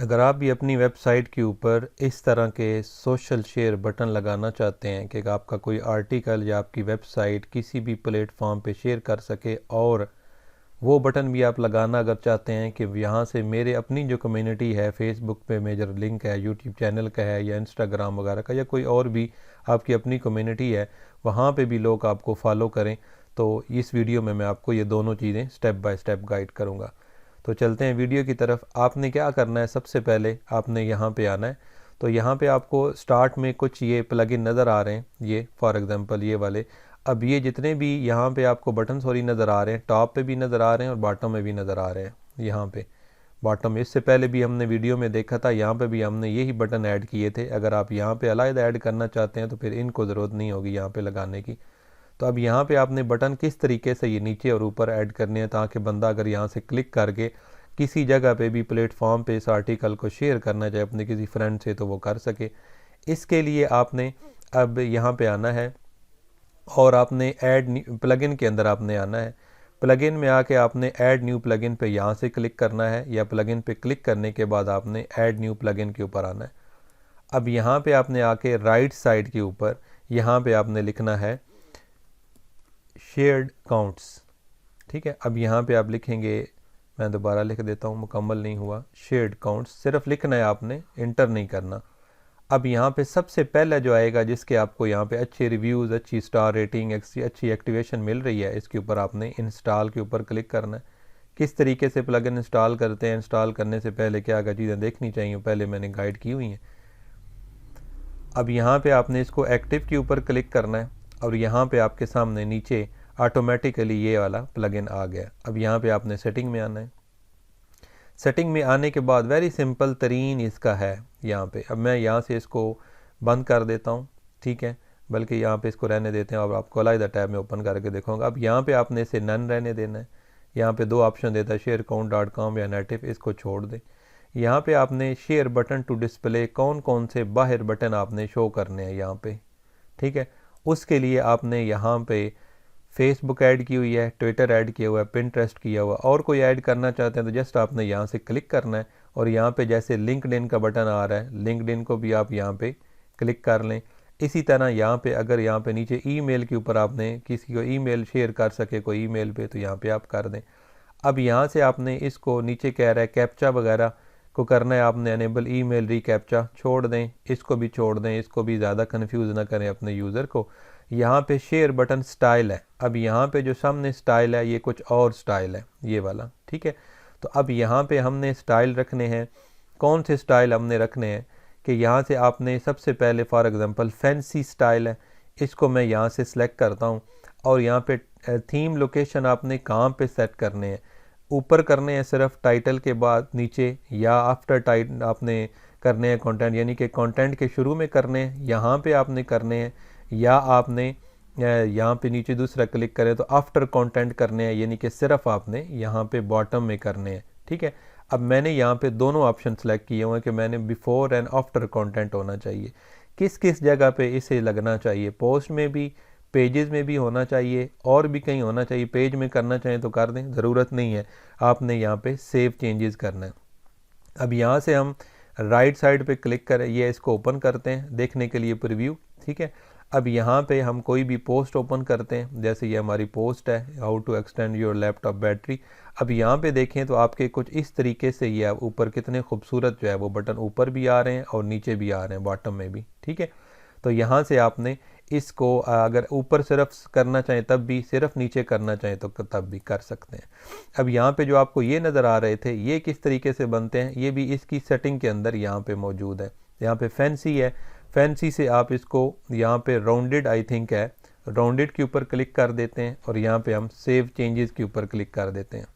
अगर आप भी अपनी वेबसाइट के ऊपर इस तरह के सोशल शेयर बटन लगाना चाहते हैं कि आपका कोई आर्टिकल या आपकी वेबसाइट किसी भी प्लेटफॉर्म पे शेयर कर सके, और वो बटन भी आप लगाना अगर चाहते हैं कि यहाँ से मेरे अपनी जो कम्युनिटी है, फेसबुक पे मेजर लिंक है, यूट्यूब चैनल का है या इंस्टाग्राम वगैरह का, या कोई और भी आपकी अपनी कम्युनिटी है, वहाँ पे भी लोग आपको फॉलो करें, तो इस वीडियो में मैं आपको ये दोनों चीज़ें स्टेप बाय स्टेप गाइड करूँगा। तो चलते हैं वीडियो की तरफ। आपने क्या करना है, सबसे पहले आपने यहाँ पे आना है। तो यहाँ पे आपको स्टार्ट में कुछ ये प्लगइन नज़र आ रहे हैं, ये फॉर एग्जांपल ये वाले। अब ये जितने भी यहाँ पे आपको बटन सॉरी नज़र आ रहे हैं, टॉप पे भी नज़र आ रहे हैं और बॉटम में भी नज़र आ रहे हैं। यहाँ पे बॉटम इससे पहले भी हमने वीडियो में देखा था, यहाँ पे भी हमने यही बटन ऐड किए थे। अगर आप यहाँ पे अलग ऐड करना चाहते हैं तो फिर इनको ज़रूरत नहीं होगी यहाँ पे लगाने की। तो अब यहाँ पे आपने बटन किस तरीके से ये नीचे और ऊपर ऐड करने हैं, ताकि बंदा अगर यहाँ से क्लिक करके किसी जगह पे भी प्लेटफॉर्म पे इस आर्टिकल को शेयर करना चाहे अपने किसी फ्रेंड से, तो वो कर सके। इसके लिए आपने अब यहाँ पे आना है और आपने ऐड प्लगइन के अंदर आपने आना है। प्लगइन में आके आपने ऐड न्यू प्लगइन पे यहाँ से क्लिक करना है, या प्लगइन पे क्लिक करने के बाद आपने ऐड न्यू प्लगइन के ऊपर आना है। अब यहाँ पे आपने आके राइट साइड के ऊपर यहाँ पे आपने लिखना है शेयर्ड काउंट्स। ठीक है, अब यहाँ पे आप लिखेंगे, मैं दोबारा लिख देता हूँ, मुकम्मल नहीं हुआ, शेयर्ड काउंट्स सिर्फ लिखना है आपने, इंटर नहीं करना। अब यहाँ पे सबसे पहला जो आएगा जिसके आपको यहाँ पे अच्छे रिव्यूज़, अच्छी स्टार रेटिंग, अच्छी एक्टिवेशन मिल रही है, इसके ऊपर आपने इंस्टॉल के ऊपर क्लिक करना है। किस तरीके से प्लगइन इंस्टॉल करते हैं, इंस्टॉल करने से पहले क्या क्या चीज़ें देखनी चाहिए, पहले मैंने गाइड की हुई हैं। अब यहाँ पे आपने इसको एक्टिव के ऊपर क्लिक करना है और यहाँ पे आपके सामने नीचे ऑटोमेटिकली ये वाला प्लगइन आ गया। अब यहाँ पे आपने सेटिंग में आना है। सेटिंग में आने के बाद वेरी सिंपल तरीन इसका है यहाँ पे। अब मैं यहाँ से इसको बंद कर देता हूँ, ठीक है, बल्कि यहाँ पे इसको रहने देते हैं और आपको अलग टैब में ओपन करके देखूँगा। अब यहाँ पे आपने इसे नन रहने देना है। यहाँ पे दो ऑप्शन देता है, shareaccount.com या नेटिव, इसको छोड़ दें। यहाँ पे आपने शेयर बटन टू डिस्प्ले, कौन कौन से बाहर बटन आपने शो करने हैं यहाँ पे, ठीक है। उसके लिए आपने यहाँ पे फेसबुक ऐड की हुई है, ट्विटर ऐड किया हुआ है, पिंटरेस्ट किया हुआ, और कोई ऐड करना चाहते हैं तो जस्ट आपने यहाँ से क्लिक करना है और यहाँ पे जैसे लिंक्डइन का बटन आ रहा है, लिंक्डइन को भी आप यहाँ पे क्लिक कर लें। इसी तरह यहाँ पे अगर यहाँ पे नीचे ईमेल के ऊपर आपने किसी को ईमेल शेयर कर सके कोई ईमेल पे, तो यहाँ पे आप कर दें। अब यहाँ से आपने इसको नीचे कह रहा है कैप्चा वगैरह को करना है, आपने अनेबल ईमेल रीकैप्चा छोड़ दें, इसको भी छोड़ दें, इसको भी ज़्यादा कंफ्यूज ना करें अपने यूज़र को। यहाँ पे शेयर बटन स्टाइल है, अब यहाँ पे जो सामने स्टाइल है ये कुछ और स्टाइल है, ये वाला, ठीक है। तो अब यहाँ पे हमने स्टाइल रखने हैं। कौन से स्टाइल हमने रखने हैं कि यहाँ से आपने सबसे पहले फॉर एग्जांपल फैंसी स्टाइल है, इसको मैं यहाँ से सिलेक्ट करता हूँ और यहाँ पे थीम लोकेशन आपने कहाँ पे सेट करने हैं, ऊपर करने हैं सिर्फ टाइटल के बाद नीचे, या आफ्टर टाइटल आपने करने हैं कंटेंट, यानी कि कंटेंट के शुरू में करने हैं, यहाँ पे आपने करने हैं, या आपने यहाँ पे नीचे दूसरा क्लिक करें तो आफ्टर कंटेंट करने हैं, यानी कि सिर्फ आपने यहाँ पे बॉटम में करने हैं, ठीक है। अब मैंने यहाँ पे दोनों ऑप्शन सेलेक्ट किए हुए हैं कि मैंने बिफोर एंड आफ्टर कंटेंट होना चाहिए। किस किस जगह पे इसे लगना चाहिए, पोस्ट में भी, पेजेस में भी होना चाहिए, और भी कहीं होना चाहिए। पेज में करना चाहें तो कर दें, ज़रूरत नहीं है, आपने यहाँ पे सेव चेंजेस करना है। अब यहाँ से हम राइट साइड पे क्लिक करें, ये इसको ओपन करते हैं देखने के लिए प्रीव्यू, ठीक है। अब यहाँ पे हम कोई भी पोस्ट ओपन करते हैं, जैसे ये हमारी पोस्ट है, how to extend your laptop battery. अब यहाँ पे देखें तो आपके कुछ इस तरीके से ये ऊपर कितने खूबसूरत जो है वो बटन ऊपर भी आ रहे हैं और नीचे भी आ रहे हैं, बॉटम में भी, ठीक है। तो यहाँ से आपने इसको अगर ऊपर सिर्फ करना चाहें तब भी, सिर्फ नीचे करना चाहें तो तब भी कर सकते हैं। अब यहाँ पे जो आपको ये नज़र आ रहे थे, ये किस तरीके से बनते हैं, ये भी इसकी सेटिंग के अंदर यहाँ पे मौजूद है। यहाँ पे फैंसी है, फैंसी से आप इसको यहाँ पे राउंडेड आई थिंक है, राउंडेड के ऊपर क्लिक कर देते हैं और यहाँ पे हम सेव चेंजेस के ऊपर क्लिक कर देते हैं।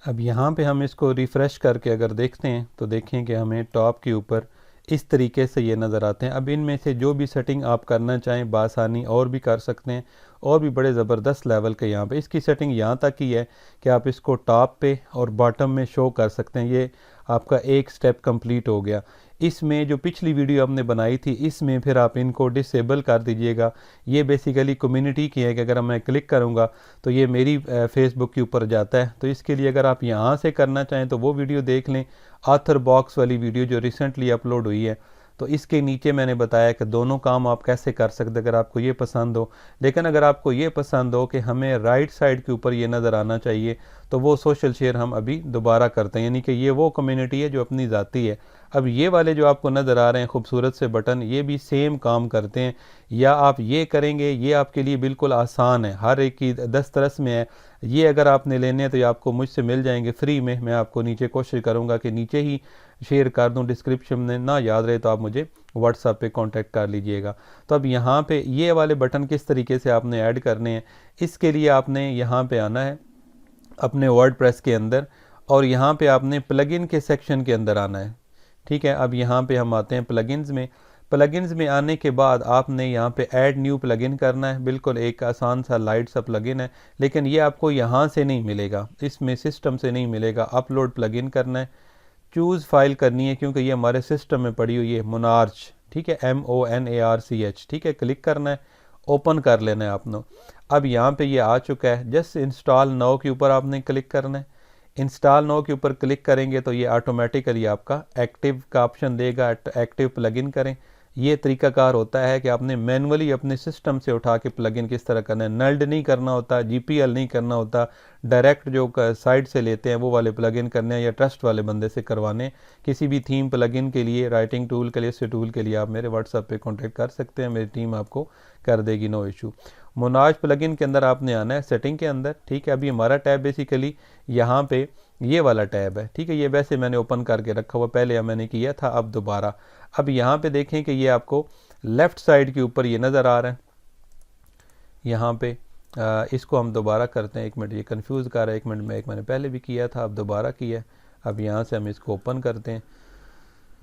अब यहाँ पे हम इसको रिफ़्रेश करके अगर देखते हैं तो देखें कि हमें टॉप के ऊपर इस तरीके से ये नज़र आते हैं। अब इनमें से जो भी सेटिंग आप करना चाहें बासानी और भी कर सकते हैं, और भी बड़े ज़बरदस्त लेवल के यहाँ पे इसकी सेटिंग यहाँ तक ही है कि आप इसको टॉप पे और बॉटम में शो कर सकते हैं। ये आपका एक स्टेप कंप्लीट हो गया। इसमें जो पिछली वीडियो हमने बनाई थी इसमें फिर आप इनको डिसेबल कर दीजिएगा। ये बेसिकली कम्युनिटी की है कि अगर मैं क्लिक करूँगा तो ये मेरी फेसबुक के ऊपर जाता है। तो इसके लिए अगर आप यहाँ से करना चाहें तो वो वीडियो देख लें, ऑथर बॉक्स वाली वीडियो जो रिसेंटली अपलोड हुई है। तो इसके नीचे मैंने बताया कि दोनों काम आप कैसे कर सकते अगर आपको ये पसंद हो। लेकिन अगर आपको ये पसंद हो कि हमें राइट साइड के ऊपर ये नज़र आना चाहिए तो वो सोशल शेयर हम अभी दोबारा करते हैं, यानी कि ये वो कम्युनिटी है जो अपनी ज़ाती है। अब ये वाले जो आपको नज़र आ रहे हैं खूबसूरत से बटन, ये भी सेम काम करते हैं। या आप ये करेंगे, ये आपके लिए बिल्कुल आसान है, हर एक की दस्तरस में है। ये अगर आपने लेने हैं तो ये आपको मुझसे मिल जाएंगे फ्री में। मैं आपको नीचे कोशिश करूँगा कि नीचे ही शेयर कर दूं डिस्क्रिप्शन में, ना याद रहे तो आप मुझे व्हाट्सएप पे कांटेक्ट कर लीजिएगा। तो अब यहाँ पे ये वाले बटन किस तरीके से आपने ऐड करने हैं, इसके लिए आपने यहाँ पे आना है अपने वर्डप्रेस के अंदर और यहाँ पे आपने प्लगइन के सेक्शन के अंदर आना है। ठीक है, अब यहाँ पे हम आते हैं प्लगइन्स में। प्लगइन्स में आने के बाद आपने यहाँ पे ऐड न्यू प्लगइन करना है। बिल्कुल एक आसान सा लाइट सा प्लगइन है, लेकिन ये आपको यहाँ से नहीं मिलेगा, इसमें सिस्टम से नहीं मिलेगा। अपलोड प्लगइन करना है, चूज़ फाइल करनी है क्योंकि ये हमारे सिस्टम में पड़ी हुई है, मोनार्च। ठीक है, MONARCH। ठीक है, क्लिक करना है, ओपन कर लेना है आपने। अब यहाँ पे ये आ चुका है, जस्ट इंस्टॉल नाउ के ऊपर आपने क्लिक करना है। इंस्टॉल नाउ के ऊपर क्लिक करेंगे तो ये ऑटोमेटिकली आपका एक्टिव का ऑप्शन देगा, एक्टिव प्लगइन करें। ये तरीकाकार होता है कि आपने मैनुअली अपने सिस्टम से उठा के प्लगइन किस तरह करना है, नल्ड नहीं करना होता, GPL नहीं करना होता, डायरेक्ट जो साइट से लेते हैं वो वाले प्लगइन करने हैं या ट्रस्ट वाले बंदे से करवाने। किसी भी थीम प्लगइन के लिए, राइटिंग टूल के लिए, इस टूल के लिए आप मेरे व्हाट्सएप पे कांटेक्ट कर सकते हैं, मेरी टीम आपको कर देगी, नो इशू। मोनार्च प्लगइन के अंदर आपने आना है सेटिंग के अंदर। ठीक है, अभी हमारा टैब बेसिकली यहाँ पे ये वाला टैब है। ठीक है, ये वैसे मैंने ओपन करके रखा हुआ, पहले मैंने किया था, अब दोबारा। अब यहाँ पे देखें कि ये आपको लेफ़्ट साइड के ऊपर ये नज़र आ रहा है। यहाँ पे इसको हम दोबारा करते हैं। एक मिनट, ये कंफ्यूज कर रहा है, एक मिनट में, एक मैंने पहले भी किया था, अब दोबारा किया। अब यहाँ से हम इसको ओपन करते हैं।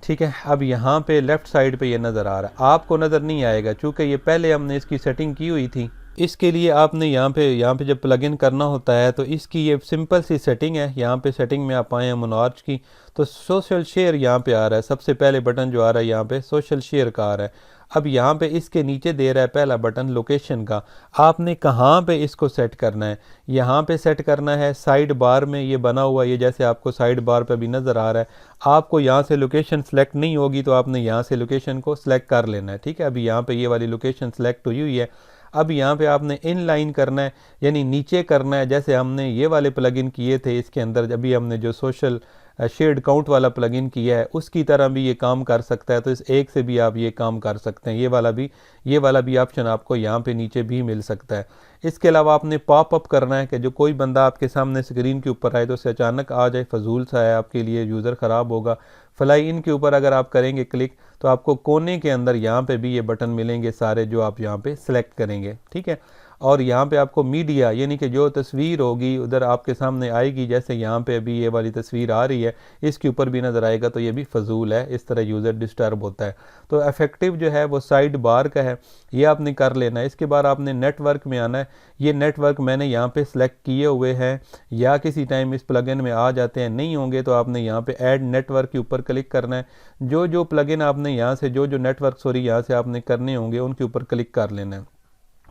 ठीक है, अब यहाँ पे लेफ़्ट साइड पे ये नज़र आ रहा है, आपको नज़र नहीं आएगा चूँकि ये पहले हमने इसकी सेटिंग की हुई थी। इसके लिए आपने यहाँ पे जब प्लगइन करना होता है तो इसकी ये सिंपल सी सेटिंग है। यहाँ पे सेटिंग में आप आए हैं मोनार्च की, तो सोशल शेयर यहाँ पे आ रहा है, सबसे पहले बटन जो आ रहा है यहाँ पे सोशल शेयर का आ रहा है। अब यहाँ पे इसके नीचे दे रहा है पहला बटन लोकेशन का, आपने कहाँ पे इसको सेट करना है, यहाँ पे सेट करना है। साइड बार में ये बना हुआ, ये जैसे आपको साइड बार पे भी नज़र आ रहा है, आपको यहाँ से लोकेशन सेलेक्ट नहीं होगी तो आपने यहाँ से लोकेशन को सिलेक्ट कर लेना है। ठीक है, अभी यहाँ पे ये वाली लोकेशन सेलेक्ट हुई हुई है। अब यहाँ पे आपने इन लाइन करना है, यानी नीचे करना है, जैसे हमने ये वाले प्लगइन किए थे इसके अंदर। अभी हमने जो सोशल शेयर्ड काउंट वाला प्लगइन किया है उसकी तरह भी ये काम कर सकता है, तो इस एक से भी आप ये काम कर सकते हैं। ये वाला भी ऑप्शन आपको यहाँ पे नीचे भी मिल सकता है। इसके अलावा आपने पॉप अप करना है कि जो कोई बंदा आपके सामने स्क्रीन के ऊपर आए तो उसे अचानक आ जाए, फजूल सा है आपके लिए, यूज़र ख़राब होगा। फ्लाई इन के ऊपर अगर आप करेंगे क्लिक तो आपको कोने के अंदर यहाँ पे भी ये बटन मिलेंगे सारे, जो आप यहाँ पे सिलेक्ट करेंगे। ठीक है, और यहाँ पे आपको मीडिया, यानी कि जो तस्वीर होगी उधर आपके सामने आएगी, जैसे यहाँ पे अभी ये वाली तस्वीर आ रही है इसके ऊपर भी नज़र आएगा, तो ये भी फजूल है, इस तरह यूज़र डिस्टर्ब होता है। तो इफेक्टिव जो है वो साइड बार का है, ये आपने कर लेना है। इसके बाद आपने नेटवर्क में आना है। ये नेटवर्क मैंने यहाँ पे सिलेक्ट किए हुए हैं, या किसी टाइम इस प्लगइन में आ जाते हैं, नहीं होंगे तो आपने यहाँ पे ऐड नेटवर्क के ऊपर क्लिक करना है। जो प्लगइन आपने यहाँ से जो नेटवर्क यहाँ से आपने करने होंगे उनके ऊपर क्लिक कर लेना है।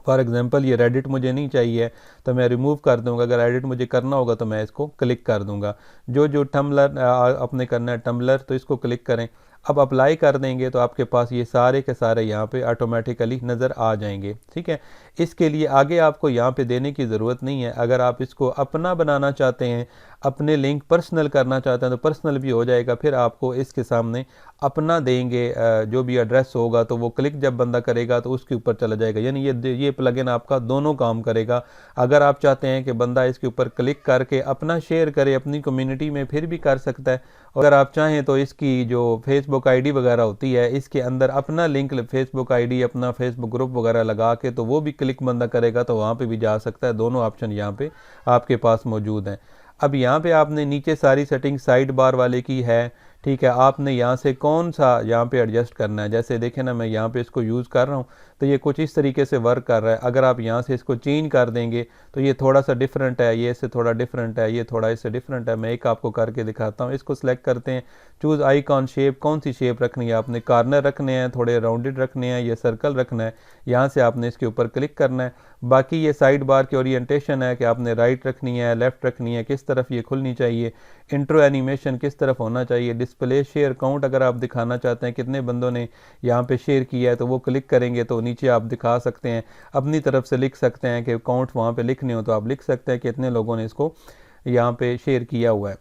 फॉर एग्जांपल ये रेडिट मुझे नहीं चाहिए तो मैं रिमूव कर दूंगा, अगर एडिट मुझे करना होगा तो मैं इसको क्लिक कर दूंगा। जो टम्बलर अपने करना है टम्बलर, तो इसको क्लिक करें। अब अप्लाई कर देंगे तो आपके पास ये सारे के सारे यहाँ पे ऑटोमेटिकली नज़र आ जाएंगे। ठीक है, इसके लिए आगे आपको यहाँ पे देने की ज़रूरत नहीं है। अगर आप इसको अपना बनाना चाहते हैं, अपने लिंक पर्सनल करना चाहते हैं तो पर्सनल भी हो जाएगा। फिर आपको इसके सामने अपना देंगे जो भी एड्रेस होगा, तो वो क्लिक जब बंदा करेगा तो उसके ऊपर चला जाएगा, यानी ये प्लगइन आपका दोनों काम करेगा। अगर आप चाहते हैं कि बंदा इसके ऊपर क्लिक करके अपना शेयर करे अपनी कम्युनिटी में, फिर भी कर सकता है। अगर आप चाहें तो इसकी जो फेसबुक आईडी वगैरह होती है इसके अंदर अपना लिंक, फेसबुक आईडी, अपना फेसबुक ग्रुप वगैरह लगा के तो वो भी क्लिक बंदा करेगा तो वहाँ पे भी जा सकता है। दोनों ऑप्शन यहाँ पे आपके पास मौजूद हैं। अब यहाँ पे आपने नीचे सारी सेटिंग साइड बार वाले की है, ठीक है, आपने यहाँ से कौन सा यहाँ पे एडजस्ट करना है। जैसे देखें ना, मैं यहाँ पे इसको यूज़ कर रहा हूँ तो ये कुछ इस तरीके से वर्क कर रहा है। अगर आप यहाँ से इसको चेंज कर देंगे तो ये थोड़ा सा डिफरेंट है, ये इससे थोड़ा डिफरेंट है, ये थोड़ा इससे डिफरेंट है। मैं एक आपको करके दिखाता हूँ। इसको सिलेक्ट करते हैं, चूज़ आइकॉन शेप, कौन सी शेप रखनी है आपने, कॉर्नर रखने हैं, थोड़े राउंडेड रखने हैं, ये सर्कल रखना है। यहाँ से आपने इसके ऊपर क्लिक करना है। बाकी ये साइड बार की ओरिएंटेशन है कि आपने राइट रखनी है, लेफ़्ट रखनी है, किस तरफ ये खुलनी चाहिए, इंट्रो एनिमेशन किस तरफ होना चाहिए, डिस्प्ले शेयर काउंट अगर आप दिखाना चाहते हैं कितने बंदों ने यहाँ पे शेयर किया है तो वो क्लिक करेंगे तो नीचे आप दिखा सकते हैं, अपनी तरफ से लिख सकते हैं कि काउंट वहाँ पे लिखने हो तो आप लिख सकते हैं कि कितने लोगों ने इसको यहाँ पे शेयर किया हुआ है।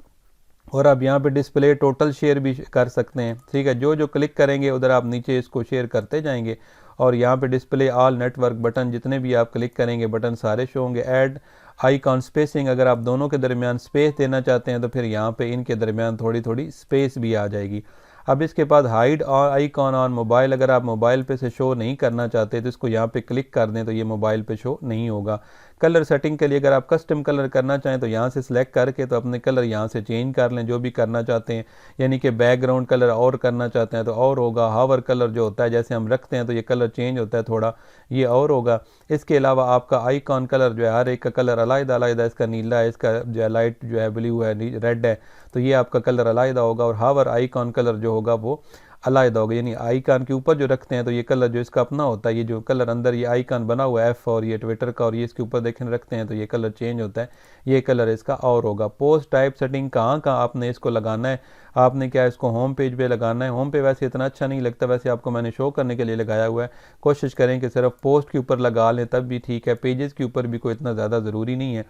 और आप यहाँ पे डिस्प्ले टोटल शेयर भी कर सकते हैं। ठीक है, जो जो क्लिक करेंगे उधर आप नीचे इसको शेयर करते जाएंगे। और यहाँ पे डिस्प्ले ऑल नेटवर्क बटन, जितने भी आप क्लिक करेंगे बटन सारे शो होंगे। ऐड आइकॉन स्पेसिंग, अगर आप दोनों के दरमियान स्पेस देना चाहते हैं तो फिर यहाँ पे इनके दरमियान थोड़ी थोड़ी स्पेस भी आ जाएगी। अब इसके बाद हाइड आइकॉन ऑन मोबाइल, अगर आप मोबाइल पे से शो नहीं करना चाहते तो इसको यहाँ पे क्लिक कर दें तो ये मोबाइल पे शो नहीं होगा। कलर सेटिंग के लिए अगर आप कस्टम कलर करना चाहें तो यहाँ से सिलेक्ट करके तो अपने कलर यहाँ से चेंज कर लें जो भी करना चाहते हैं, यानी कि बैकग्राउंड कलर और करना चाहते हैं तो और होगा। हावर कलर जो होता है जैसे हम रखते हैं तो ये कलर चेंज होता है थोड़ा, ये और होगा। इसके अलावा आपका आइकॉन कलर जो है हर एक का कलर अलग अलग, इसका नीला है, इसका जो है लाइट जो है ब्लू है, रेड है, तो ये आपका कलर अलग होगा। और हावर आइकॉन कलर जो होगा वो अलग होगा, यानी आइकॉन के ऊपर जो रखते हैं तो ये कलर जो इसका अपना होता है, ये जो कलर अंदर ये आइकॉन बना हुआ है एफ और ये ट्विटर का, और ये इसके ऊपर देखें रखते हैं तो ये कलर चेंज होता है, ये कलर इसका और होगा। पोस्ट टाइप सेटिंग कहाँ आपने इसको लगाना है, आपने क्या इसको होम पेज पे लगाना है। होम पे वैसे इतना अच्छा नहीं लगता, वैसे आपको मैंने शो करने के लिए लगाया हुआ है। कोशिश करें कि सिर्फ पोस्ट के ऊपर लगा लें तब भी ठीक है, पेजेस के ऊपर भी कोई इतना ज़्यादा ज़रूरी नहीं है।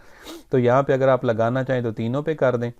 तो यहाँ पे अगर आप लगाना चाहें तो तीनों पे कर दें,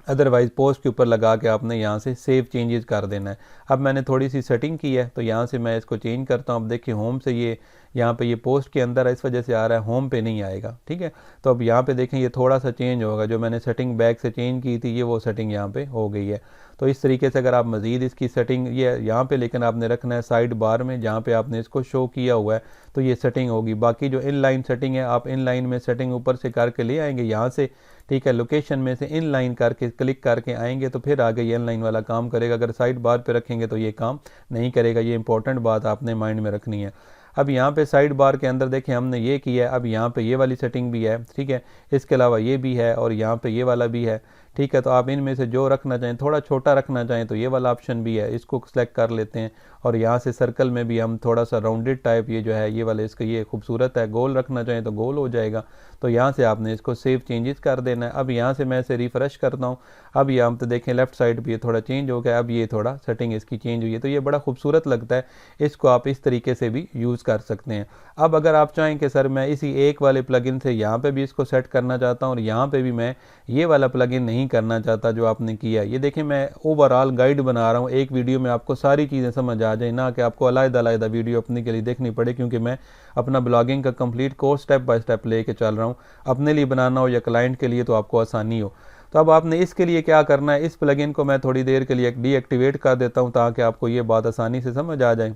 अदरवाइज़ पोस्ट के ऊपर लगा के आपने यहाँ से सेव चेंजेस कर देना है। अब मैंने थोड़ी सी सेटिंग की है तो यहाँ से मैं इसको चेंज करता हूँ। अब देखिए होम से ये यहाँ पे ये पोस्ट के अंदर है, इस वजह से आ रहा है, होम पे नहीं आएगा। ठीक है, तो अब यहाँ पे देखें ये थोड़ा सा चेंज होगा, जो मैंने सेटिंग बैक से चेंज की थी ये वो सेटिंग यहाँ पे हो गई है। तो इस तरीके से अगर आप मज़ीद इसकी सेटिंग ये यहाँ पे लेकिन आपने रखना है साइड बार में जहाँ पे आपने इसको शो किया हुआ है तो ये सेटिंग होगी। बाकी जो इनलाइन सेटिंग है आप इनलाइन में सेटिंग ऊपर से करके ले आएंगे यहाँ से। ठीक है, लोकेशन में से इनलाइन करके क्लिक करके आएंगे तो फिर आगे ये इनलाइन वाला काम करेगा। अगर साइड बार पे रखेंगे तो ये काम नहीं करेगा, ये इंपॉर्टेंट बात आपने माइंड में रखनी है। अब यहाँ पे साइड बार के अंदर देखें हमने ये किया है, अब यहाँ पे ये वाली सेटिंग भी है। ठीक है, इसके अलावा ये भी है और यहाँ पे ये वाला भी है। ठीक है, तो आप इनमें से जो रखना चाहें, थोड़ा छोटा रखना चाहें तो ये वाला ऑप्शन भी है, इसको सेलेक्ट कर लेते हैं। और यहाँ से सर्कल में भी हम थोड़ा सा राउंडेड टाइप ये जो है ये वाला इसका ये खूबसूरत है, गोल रखना चाहें तो गोल हो जाएगा। तो यहाँ से आपने इसको सेव चेंजेस कर देना है। अब यहाँ से मैं इसे रिफ़्रेश करता हूँ, अब यहाँ पे देखें लेफ़्ट साइड भी ये थोड़ा चेंज हो गया, अब ये थोड़ा सेटिंग इसकी चेंज हुई है, तो ये बड़ा खूबसूरत लगता है। इसको आप इस तरीके से भी यूज़ कर सकते हैं। अब अगर आप चाहें कि सर मैं इसी एक वाले प्लगइन से यहाँ पे भी इसको सेट करना चाहता हूँ और यहाँ पे भी मैं ये वाला प्लगइन नहीं करना चाहता जो आपने किया, ये देखें मैं ओवरऑल गाइड बना रहा हूँ, एक वीडियो में आपको सारी चीज़ें समझ आ जाए, ना कि आपको अलग-अलग वीडियो अपने के लिए देखनी पड़े, क्योंकि मैं अपना ब्लॉगिंग का complete course step by step लेके चल रहा हूँ। अपने लिए बनाना हो या क्लाइंट के लिए तो आपको आसानी हो। तो अब आपने इसके लिए क्या करना है, इस प्लगइन को मैं थोड़ी देर के लिए डीएक्टिवेट कर देता हूँ ताकि आपको ये बात आसानी से समझ आ जाए।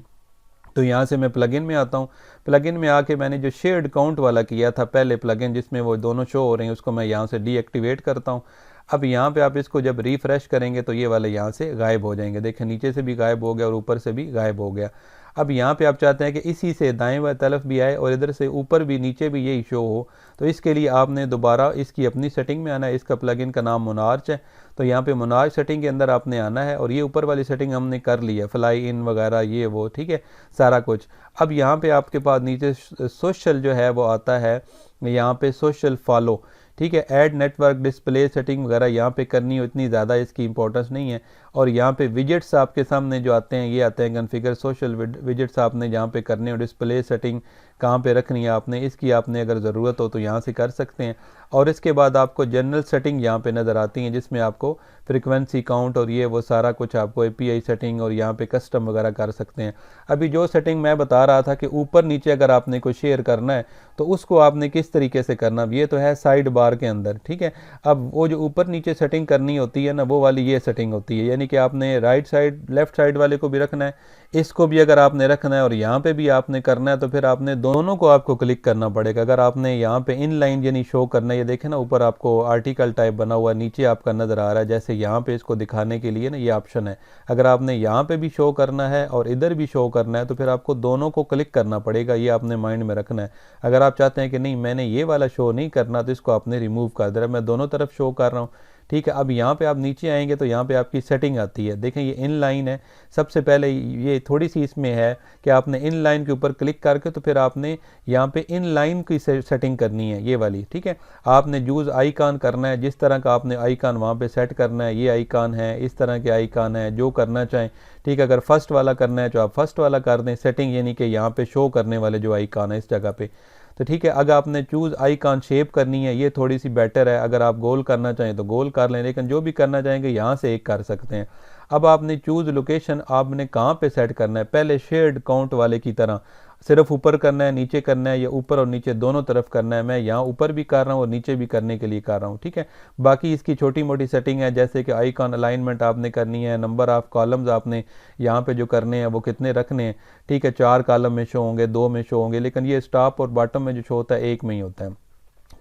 तो यहाँ से मैं प्लगइन में आता हूँ, प्लगइन में आके मैंने जो शेयर्ड काउंट वाला किया था पहले प्लगइन जिसमें वो दोनों शो हो रहे हैं, उसको मैं यहाँ से डीएक्टिवेट करता हूँ। अब यहाँ पे आप इसको जब रिफ़्रेश करेंगे तो ये वाले यहाँ से गायब हो जाएंगे। देखें नीचे से भी गायब हो गया और ऊपर से भी गायब हो गया। अब यहाँ पे आप चाहते हैं कि इसी से दाएं वाली तरफ भी आए और इधर से ऊपर भी नीचे भी यही शो हो, तो इसके लिए आपने दोबारा इसकी अपनी सेटिंग में आना है। इसका प्लगइन का नाम मोनार्च है, तो यहाँ पे मोनार्च सेटिंग के अंदर आपने आना है और ये ऊपर वाली सेटिंग हमने कर ली है, फ्लाई इन वगैरह ये वो, ठीक है, सारा कुछ। अब यहाँ पे आपके पास नीचे सोशल जो है वो आता है, यहाँ पे सोशल फॉलो, ठीक है, ऐड नेटवर्क डिस्प्ले सेटिंग वगैरह यहाँ पे करनी हो, इतनी ज़्यादा इसकी इंपॉर्टेंस नहीं है। और यहाँ पे विजेट्स आपके सामने जो आते हैं ये आते हैं कॉन्फ़िगर सोशल विजेट्स, आपने जहाँ पे करने हो, डिस्प्ले सेटिंग कहाँ पे रखनी है आपने, इसकी आपने अगर ज़रूरत हो तो यहाँ से कर सकते हैं। और इसके बाद आपको जनरल सेटिंग यहाँ पे नज़र आती हैं जिसमें आपको फ्रीक्वेंसी काउंट और ये वो सारा कुछ आपको API सेटिंग और यहाँ पे कस्टम वगैरह कर सकते हैं। अभी जो सेटिंग मैं बता रहा था कि ऊपर नीचे अगर आपने कोई शेयर करना है तो उसको आपने किस तरीके से करना, ये तो है साइड बार के अंदर, ठीक है। अब वो जो ऊपर नीचे सेटिंग करनी होती है ना, वो वाली ये सेटिंग होती है, यानी कि आपने राइट साइड लेफ्ट साइड वाले को भी रखना है, इसको भी अगर आपने रखना है और यहाँ पे भी आपने करना है, तो फिर आपने दोनों को आपको क्लिक करना पड़ेगा। अगर आपने यहाँ पे इन लाइन यानी शो करना है, ये देखें ना ऊपर आपको आर्टिकल टाइप बना हुआ नीचे आपका नज़र आ रहा है, जैसे यहाँ पे इसको दिखाने के लिए ना ये ऑप्शन है। अगर आपने यहाँ पे भी शो करना है और इधर भी शो करना है तो फिर आपको दोनों को क्लिक करना पड़ेगा, ये आपने माइंड में रखना है। अगर आप चाहते हैं कि नहीं मैंने ये वाला शो नहीं करना तो इसको आपने रिमूव कर देना। मैं दोनों तरफ शो कर रहा हूँ, ठीक है। अब यहाँ पे आप नीचे आएंगे तो यहाँ पे आपकी सेटिंग आती है, देखें ये इन लाइन है। सबसे पहले ये थोड़ी सी इसमें है कि आपने इन लाइन के ऊपर क्लिक करके तो फिर आपने यहाँ पे इन लाइन की सेटिंग करनी है, ये वाली, ठीक है। आपने यूज़ आइकॉन करना है, जिस तरह का आपने आइकॉन वहाँ पे सेट करना है। ये आइकॉन है, इस तरह के आइकॉन है, जो करना चाहें, ठीक है। अगर फर्स्ट वाला करना है तो आप फर्स्ट वाला कर दें सेटिंग, यानी कि यहाँ पे शो करने वाले जो आइकॉन है इस जगह पे, तो ठीक है। अगर आपने चूज़ आइकॉन शेप करनी है, ये थोड़ी सी बेटर है। अगर आप गोल करना चाहें तो गोल कर लें, लेकिन जो भी करना चाहेंगे यहाँ से एक कर सकते हैं। अब आपने चूज़ लोकेशन आपने कहाँ पे सेट करना है, पहले शेयर्ड काउंट वाले की तरह सिर्फ ऊपर करना है, नीचे करना है, या ऊपर और नीचे दोनों तरफ करना है। मैं यहाँ ऊपर भी कर रहा हूँ और नीचे भी करने के लिए कर रहा हूँ, ठीक है। बाकी इसकी छोटी मोटी सेटिंग है, जैसे कि आइकॉन अलाइनमेंट आपने करनी है, नंबर ऑफ कॉलम्स आपने यहाँ पे जो करने हैं वो कितने रखने हैं, ठीक है। 4 कॉलम में शो होंगे, 2 में शो होंगे, लेकिन ये टॉप और बॉटम में जो शो होता है 1 में ही होता है।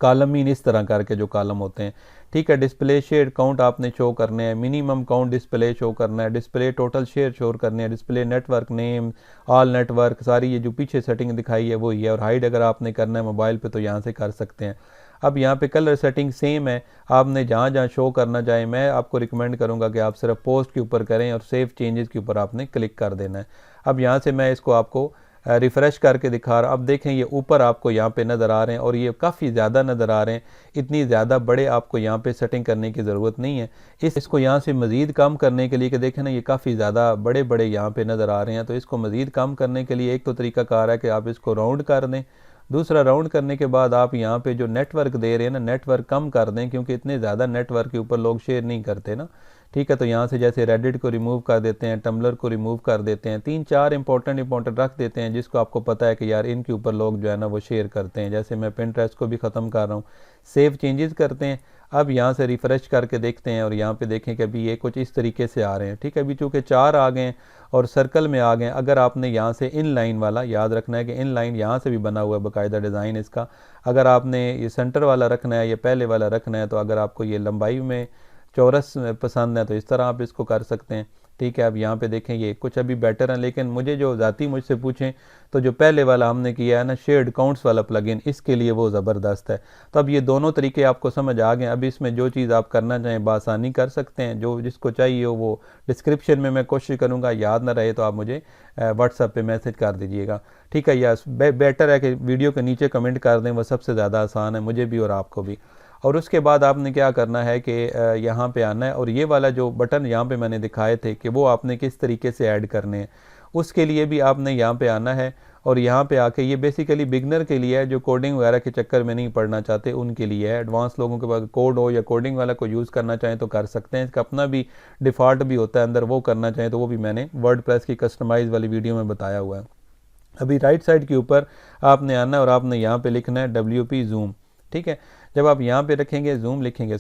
कॉलम मीन इस तरह करके जो कॉलम होते हैं, ठीक है। डिस्प्ले शेयर काउंट आपने शो करने हैं, मिनिमम काउंट डिस्प्ले शो करना है, डिस्प्ले टोटल शेयर शो करने हैं, display network name all network, सारी ये जो पीछे सेटिंग दिखाई है वो ही है। और हाइड अगर आपने करना है मोबाइल पे तो यहाँ से कर सकते हैं। अब यहाँ पे कलर सेटिंग सेम है, आपने जहाँ जहाँ शो करना चाहे। मैं आपको रिकमेंड करूँगा कि आप सिर्फ पोस्ट के ऊपर करें और सेव चेंजेस के ऊपर आपने क्लिक कर देना है। अब यहाँ से मैं इसको आपको रिफ़्रेश करके दिखा रहा। अब देखें ये ऊपर आपको यहाँ पे नज़र आ रहे हैं और ये काफ़ी ज़्यादा नज़र आ रहे हैं। इतनी ज़्यादा बड़े आपको यहाँ पे सेटिंग करने की ज़रूरत नहीं है। इसको यहाँ से मज़ीद कम करने के लिए कि देखें ना ये काफ़ी ज़्यादा बड़े बड़े यहाँ पे नज़र आ रहे हैं, तो इसको मज़ीद कम करने के लिए एक तो तरीकाकार है कि आप इसको राउंड कर दें। दूसरा, राउंड करने के बाद आप यहाँ पे जो नेटवर्क दे रहे हैं ना, नेटवर्क कम कर दें, क्योंकि इतने ज़्यादा नेटवर्क के ऊपर लोग शेयर नहीं करते ना, ठीक है। तो यहाँ से जैसे रेडिट को रिमूव कर देते हैं, टम्बलर को रिमूव कर देते हैं, 3-4 इंपॉर्टेंट रख देते हैं जिसको आपको पता है कि यार इनके ऊपर लोग जो है ना वो शेयर करते हैं। जैसे मैं पिंटरेस्ट को भी ख़त्म कर रहा हूँ, सेव चेंजेस करते हैं। अब यहाँ से रिफ़्रेश करके देखते हैं और यहाँ पे देखें कि अभी ये कुछ इस तरीके से आ रहे हैं, ठीक है। अभी चूँकि 4 आ गए और सर्कल में आ गए। अगर आपने यहाँ से इन लाइन वाला याद रखना है कि इन लाइन यहाँ से भी बना हुआ है बाकायदा डिज़ाइन इसका। अगर आपने ये सेंटर वाला रखना है या पहले वाला रखना है, तो अगर आपको ये लंबाई में चौरस पसंद है तो इस तरह आप इसको कर सकते हैं, ठीक है। अब यहाँ पे देखें ये कुछ अभी बेटर है, लेकिन मुझे जो ज़ाती मुझसे पूछें तो जो पहले वाला हमने किया है ना शेयर्ड काउंट्स वाला प्लगइन, इसके लिए वो ज़बरदस्त है। तो अब ये दोनों तरीके आपको समझ आ गए। अब इसमें जो चीज़ आप करना चाहें बासानी कर सकते हैं, जो जिसको चाहिए हो वो डिस्क्रिप्शन में मैं कोशिश करूँगा, याद ना रहे तो आप मुझे व्हाट्सएप पे मैसेज कर दीजिएगा, ठीक है। या बेटर है कि वीडियो के नीचे कमेंट कर दें, वो सबसे ज़्यादा आसान है मुझे भी और आपको भी। और उसके बाद आपने क्या करना है कि यहाँ पे आना है और ये वाला जो बटन यहाँ पे मैंने दिखाए थे कि वो आपने किस तरीके से ऐड करने हैं, उसके लिए भी आपने यहाँ पे आना है। और यहाँ पे आके ये बेसिकली बिगनर के लिए है, जो कोडिंग वगैरह के चक्कर में नहीं पढ़ना चाहते उनके लिए है। एडवांस लोगों के पास कोड हो या कोडिंग वाला को यूज़ करना चाहें तो कर सकते हैं। इसका अपना भी डिफ़ॉल्ट भी होता है अंदर, वो करना चाहें तो वो भी मैंने वर्डप्रेस की कस्टमाइज़ वाली वीडियो में बताया हुआ है। अभी राइट साइड के ऊपर आपने आना है और आपने यहाँ पे लिखना है WP ज़ूम, ठीक है। जब आप यहाँ पे रखेंगे ज़ूम लिखेंगे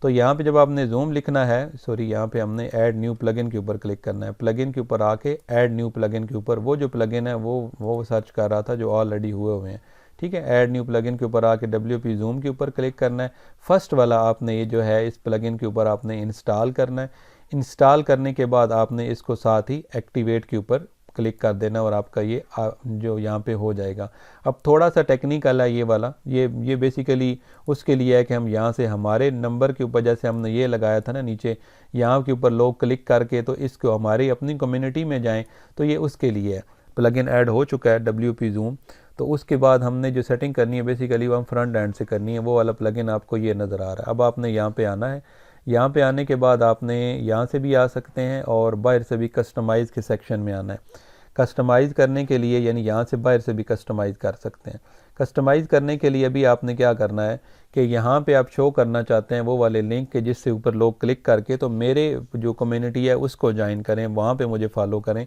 तो यहाँ पे जब आपने ज़ूम लिखना है यहाँ पे हमने ऐड न्यू प्लगइन के ऊपर क्लिक करना है। प्लगइन के ऊपर आके ऐड न्यू प्लगइन के ऊपर वो जो प्लगइन है वो सर्च कर रहा था जो ऑलरेडी हुए हैं, ठीक है। ऐड न्यू प्लगइन के ऊपर आके WP ज़ूम के ऊपर क्लिक करना है। फर्स्ट वाला आपने ये जो है इस प्लगइन के ऊपर आपने इंस्टॉल करना है। इंस्टॉल करने के बाद आपने इसको साथ ही एक्टिवेट के ऊपर क्लिक कर देना और आपका ये जो यहाँ पे हो जाएगा। अब थोड़ा सा टेक्निकल है ये वाला, ये बेसिकली उसके लिए है कि हम यहाँ से हमारे नंबर के ऊपर जैसे हमने ये लगाया था ना नीचे, यहाँ के ऊपर लोग क्लिक करके तो इसको हमारी अपनी कम्युनिटी में जाएं, तो ये उसके लिए है। प्लगइन ऐड हो चुका है WP ज़ूम। तो उसके बाद हमने जो सेटिंग करनी है बेसिकली वो हम फ्रंट एंड से करनी है। वो वाला प्लगइन आपको ये नज़र आ रहा है। अब आपने यहाँ पे आना है। यहाँ पे आने के बाद आपने यहाँ से भी आ सकते हैं और बाहर से भी कस्टमाइज़ के सेक्शन में आना है। कस्टमाइज़ करने के लिए यानी यहाँ से बाहर से भी कस्टमाइज़ कर सकते हैं। कस्टमाइज़ करने के लिए भी आपने क्या करना है कि यहाँ पे आप शो करना चाहते हैं वो वाले लिंक के जिससे ऊपर लोग क्लिक करके तो मेरे जो कम्युनिटी है उसको ज्वाइन करें, वहाँ पे मुझे फॉलो करें।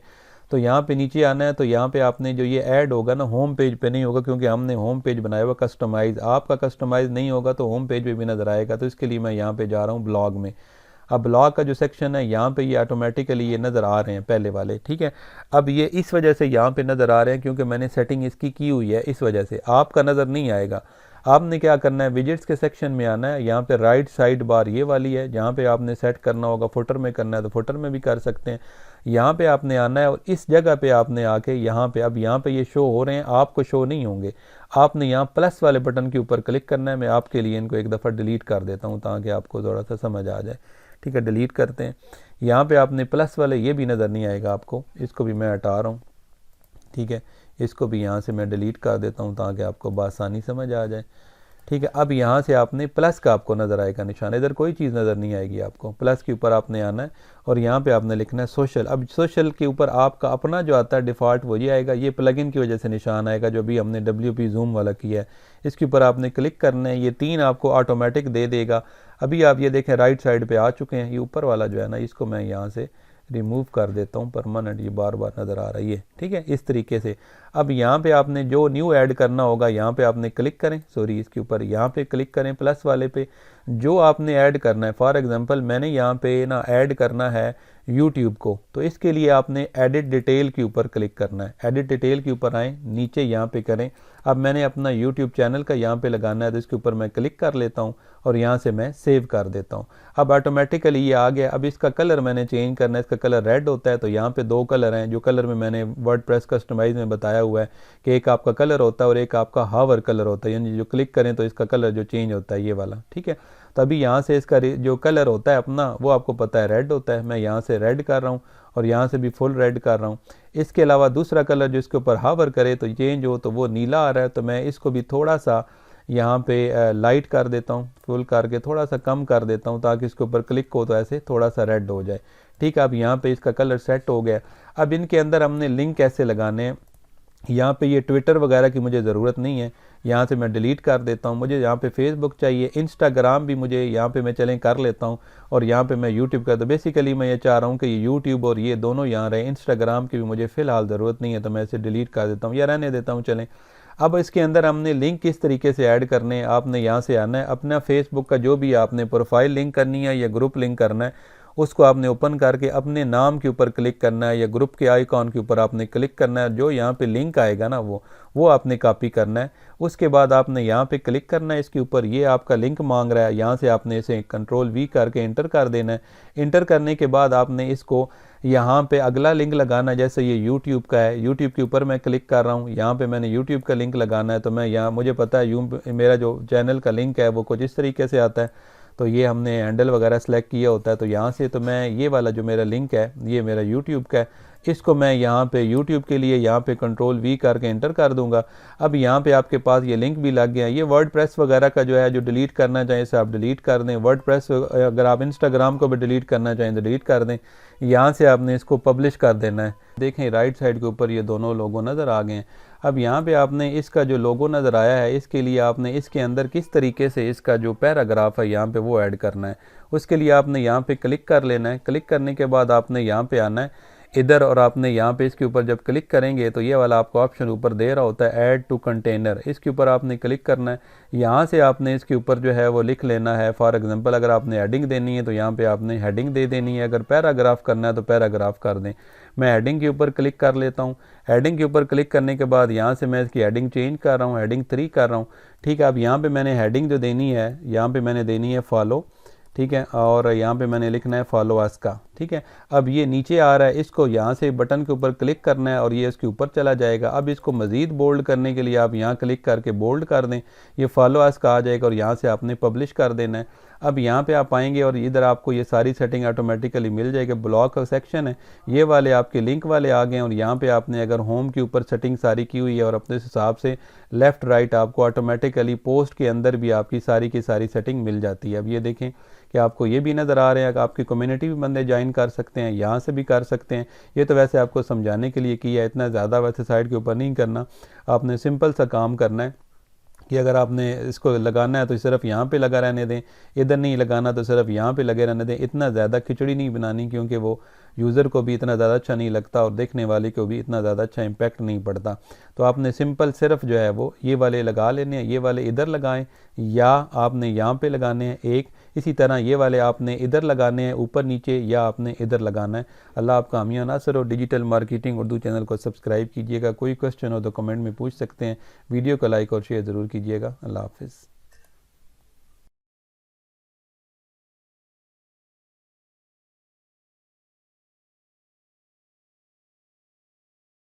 तो यहाँ पे नीचे आना है। तो यहाँ पे आपने जो ये ऐड होगा ना होम पेज पे नहीं होगा, क्योंकि हमने होम पेज बनाया हुआ कस्टमाइज़। आपका कस्टमाइज़ नहीं होगा तो होम पेज पे भी नज़र आएगा। तो इसके लिए मैं यहाँ पे जा रहा हूँ ब्लॉग में। अब ब्लॉग का जो सेक्शन है यहाँ पे ये ऑटोमेटिकली ये नज़र आ रहे हैं पहले वाले, ठीक है। अब ये इस वजह से यहाँ पे नज़र आ रहे हैं क्योंकि मैंने सेटिंग इसकी की हुई है, इस वजह से आपका नज़र नहीं आएगा। आपने क्या करना है, विजेट्स के सेक्शन में आना है, यहाँ पे राइट साइड बार ये वाली है, जहाँ पे आपने सेट करना होगा फुटर में करना है तो फुटर में भी कर सकते हैं। यहाँ पे आपने आना है और इस जगह पे आपने आके यहाँ पे, अब यहाँ पे ये शो हो रहे हैं, आपको शो नहीं होंगे। आपने यहाँ प्लस वाले बटन के ऊपर क्लिक करना है। मैं आपके लिए इनको एक दफ़ा डिलीट कर देता हूँ ताकि आपको थोड़ा सा समझ आ जाए, ठीक है। डिलीट करते हैं। यहाँ पे आपने प्लस वाले ये भी नज़र नहीं आएगा आपको, इसको भी मैं हटा रहा हूँ, ठीक है। इसको भी यहाँ से मैं डिलीट कर देता हूँ ताकि आपको बासानी समझ आ जाए, ठीक है। अब यहाँ से आपने प्लस का आपको नज़र आएगा निशान, इधर कोई चीज़ नज़र नहीं आएगी आपको, प्लस के ऊपर आपने आना है और यहाँ पे आपने लिखना है सोशल। अब सोशल के ऊपर आपका अपना जो आता है डिफ़ॉल्ट वो ये आएगा, ये प्लगइन की वजह से निशान आएगा जो भी हमने WP ज़ूम वाला किया है, इसके ऊपर आपने क्लिक करना है, ये 3 आपको ऑटोमेटिक दे देगा। अभी आप ये देखें राइट साइड पर आ चुके हैं, ये ऊपर वाला जो है ना इसको मैं यहाँ से रिमूव कर देता हूँ, परमानेंट ये बार बार नज़र आ रही है, ठीक है, इस तरीके से। अब यहाँ पे आपने जो न्यू ऐड करना होगा यहाँ पे आपने क्लिक करें, सॉरी इसके ऊपर यहाँ पे क्लिक करें प्लस वाले पे, जो आपने ऐड करना है। फॉर एग्जांपल मैंने यहाँ पे ना ऐड करना है YouTube को, तो इसके लिए आपने एडिट डिटेल के ऊपर क्लिक करना है। एडिट डिटेल के ऊपर आएँ, नीचे यहाँ पे करें। अब मैंने अपना YouTube चैनल का यहाँ पे लगाना है तो इसके ऊपर मैं क्लिक कर लेता हूँ और यहाँ से मैं सेव कर देता हूँ। अब ऑटोमेटिकली ये आ गया। अब इसका कलर मैंने चेंज करना है, इसका कलर रेड होता है, तो यहाँ पे 2 कलर हैं, जो कलर में मैंने वर्डप्रेस कस्टमाइज में बताया हुआ है कि एक आपका कलर होता है और एक आपका हावर कलर होता है, यानी जो क्लिक करें तो इसका कलर जो चेंज होता है ये वाला, ठीक है। तो अभी यहाँ से इसका जो कलर होता है अपना वो आपको पता है रेड होता है, मैं यहाँ से रेड कर रहा हूँ और यहाँ से भी फुल रेड कर रहा हूँ। इसके अलावा दूसरा कलर जो इसके ऊपर हावर करे तो चेंज हो तो वो नीला आ रहा है, तो मैं इसको भी थोड़ा सा यहाँ पे लाइट कर देता हूँ, फुल करके थोड़ा सा कम कर देता हूँ ताकि इसके ऊपर क्लिक हो तो ऐसे थोड़ा सा रेड हो जाए, ठीक है। अब यहाँ पे इसका कलर सेट हो गया। अब इनके अंदर हमने लिंक कैसे लगाने हैं, यहाँ पे ये ट्विटर वगैरह की मुझे ज़रूरत नहीं है, यहाँ से मैं डिलीट कर देता हूँ। मुझे यहाँ पे फेसबुक चाहिए, इंस्टाग्राम भी मुझे यहाँ पे मैं चलें कर लेता हूँ और यहाँ पे मैं यूट्यूब का, तो बेसिकली मैं ये चाह रहा हूँ कि ये यूट्यूब और ये दोनों यहाँ रहे। इंस्टाग्राम की भी मुझे फ़िलहाल ज़रूरत नहीं है तो मैं इसे डिलीट कर देता हूँ या रहने देता हूँ, चलें। अब इसके अंदर हमने लिंक किस तरीके से ऐड करने हैं, आपने यहाँ से आना है, अपना फेसबुक का जो भी आपने प्रोफाइल लिंक करनी है या ग्रुप लिंक करना है उसको आपने ओपन करके अपने नाम के ऊपर क्लिक करना है या ग्रुप के आइकॉन के ऊपर आपने क्लिक करना है। जो यहाँ पे लिंक आएगा ना वो आपने कॉपी करना है। उसके बाद आपने यहाँ पे क्लिक करना है इसके ऊपर, ये आपका लिंक मांग रहा है, यहाँ से आपने इसे Ctrl+V करके इंटर कर देना है। इंटर करने के बाद आपने इसको यहाँ पे अगला लिंक लगाना है, जैसे ये YouTube का है, YouTube के ऊपर मैं क्लिक कर रहा हूँ, यहाँ पे मैंने YouTube का लिंक लगाना है, तो मैं यहाँ मुझे पता है मेरा जो चैनल का लिंक है वो कुछ इस तरीके से आता है, तो ये हमने हैंडल वगैरह सेलेक्ट किया होता है। तो यहाँ से तो मैं ये वाला जो मेरा लिंक है ये मेरा YouTube का है, इसको मैं यहाँ पे YouTube के लिए यहाँ पे Ctrl+V करके इंटर कर दूंगा। अब यहाँ पे आपके पास ये लिंक भी लग गया। ये वर्डप्रेस वगैरह का जो है जो डिलीट करना चाहें इसे आप डिलीट कर दें। वर्डप्रेस अगर आप इंस्टाग्राम को भी डिलीट करना चाहें तो डिलीट कर दें। यहाँ से आपने इसको पब्लिश कर देना है। देखें राइट साइड के ऊपर ये दोनों लोगो नज़र आ गए हैं। अब यहाँ पे आपने इसका जो लोगो नज़र आया है इसके लिए आपने इसके अंदर किस तरीके से इसका जो पैराग्राफ है यहाँ पे वो ऐड करना है। उसके लिए आपने यहाँ पे क्लिक कर लेना है। क्लिक करने के बाद आपने यहाँ पे आना है इधर और आपने यहाँ पे इसके ऊपर जब क्लिक करेंगे तो ये वाला आपको ऑप्शन ऊपर दे रहा होता है ऐड टू कंटेनर, इसके ऊपर आपने क्लिक करना है। यहाँ से आपने इसके ऊपर जो है वो लिख लेना है। फॉर एग्जांपल अगर आपने हेडिंग देनी है तो यहाँ पे आपने हेडिंग दे देनी है, अगर पैराग्राफ करना है तो पैराग्राफ कर दें। मैं हेडिंग के ऊपर क्लिक कर लेता हूँ। हेडिंग के ऊपर क्लिक करने के बाद यहाँ से मैं इसकी हेडिंग चेंज कर रहा हूँ, हेडिंग 3 कर रहा हूँ, ठीक है। अब यहाँ पे मैंने हेडिंग जो देनी है यहाँ पे मैंने देनी है फॉलो, ठीक है, और यहाँ पे मैंने लिखना है फॉलो अस का, ठीक है। अब ये नीचे आ रहा है, इसको यहाँ से बटन के ऊपर क्लिक करना है और ये इसके ऊपर चला जाएगा। अब इसको मज़ीद बोल्ड करने के लिए आप यहाँ क्लिक करके बोल्ड कर दें, ये फॉलो अस का आ जाएगा और यहाँ से आपने पब्लिश कर देना है। अब यहाँ पे आप आएंगे और इधर आपको ये सारी सेटिंग ऑटोमेटिकली मिल जाएगी। ब्लॉग का सेक्शन है, ये वाले आपके लिंक वाले आ गए और यहाँ पे आपने अगर होम के ऊपर सेटिंग सारी की हुई है और अपने हिसाब से लेफ़्ट राइट आपको ऑटोमेटिकली पोस्ट के अंदर भी आपकी सारी की सारी सेटिंग मिल जाती है। अब ये देखें कि आपको ये भी नज़र आ रहे हैं कि आपकी कम्युनिटी भी बंदे ज्वाइन कर सकते हैं, यहाँ से भी कर सकते हैं। ये तो वैसे आपको समझाने के लिए किया है, इतना ज़्यादा वैसे साइड के ऊपर नहीं करना। आपने सिंपल सा काम करना है कि अगर आपने इसको लगाना है तो सिर्फ यहाँ पे लगा रहने दें, इधर नहीं लगाना तो सिर्फ यहाँ पे लगे रहने दें। इतना ज़्यादा खिचड़ी नहीं बनानी क्योंकि वो यूज़र को भी इतना ज़्यादा अच्छा नहीं लगता और देखने वाले को भी इतना ज़्यादा अच्छा इम्पैक्ट नहीं पड़ता। तो आपने सिंपल सिर्फ जो है वो ये वाले लगा लेने हैं, ये वाले इधर लगाएं या आपने यहाँ पे लगाने हैं एक, इसी तरह ये वाले आपने इधर लगाने हैं ऊपर नीचे, या आपने इधर लगाना है। अल्लाह आपका हामी नासर हो। डिजिटल मार्केटिंग उर्दू चैनल को सब्सक्राइब कीजिएगा। कोई क्वेश्चन हो तो कमेंट में पूछ सकते हैं। वीडियो को लाइक और शेयर ज़रूर कीजिएगा। अल्लाह हाफिज़।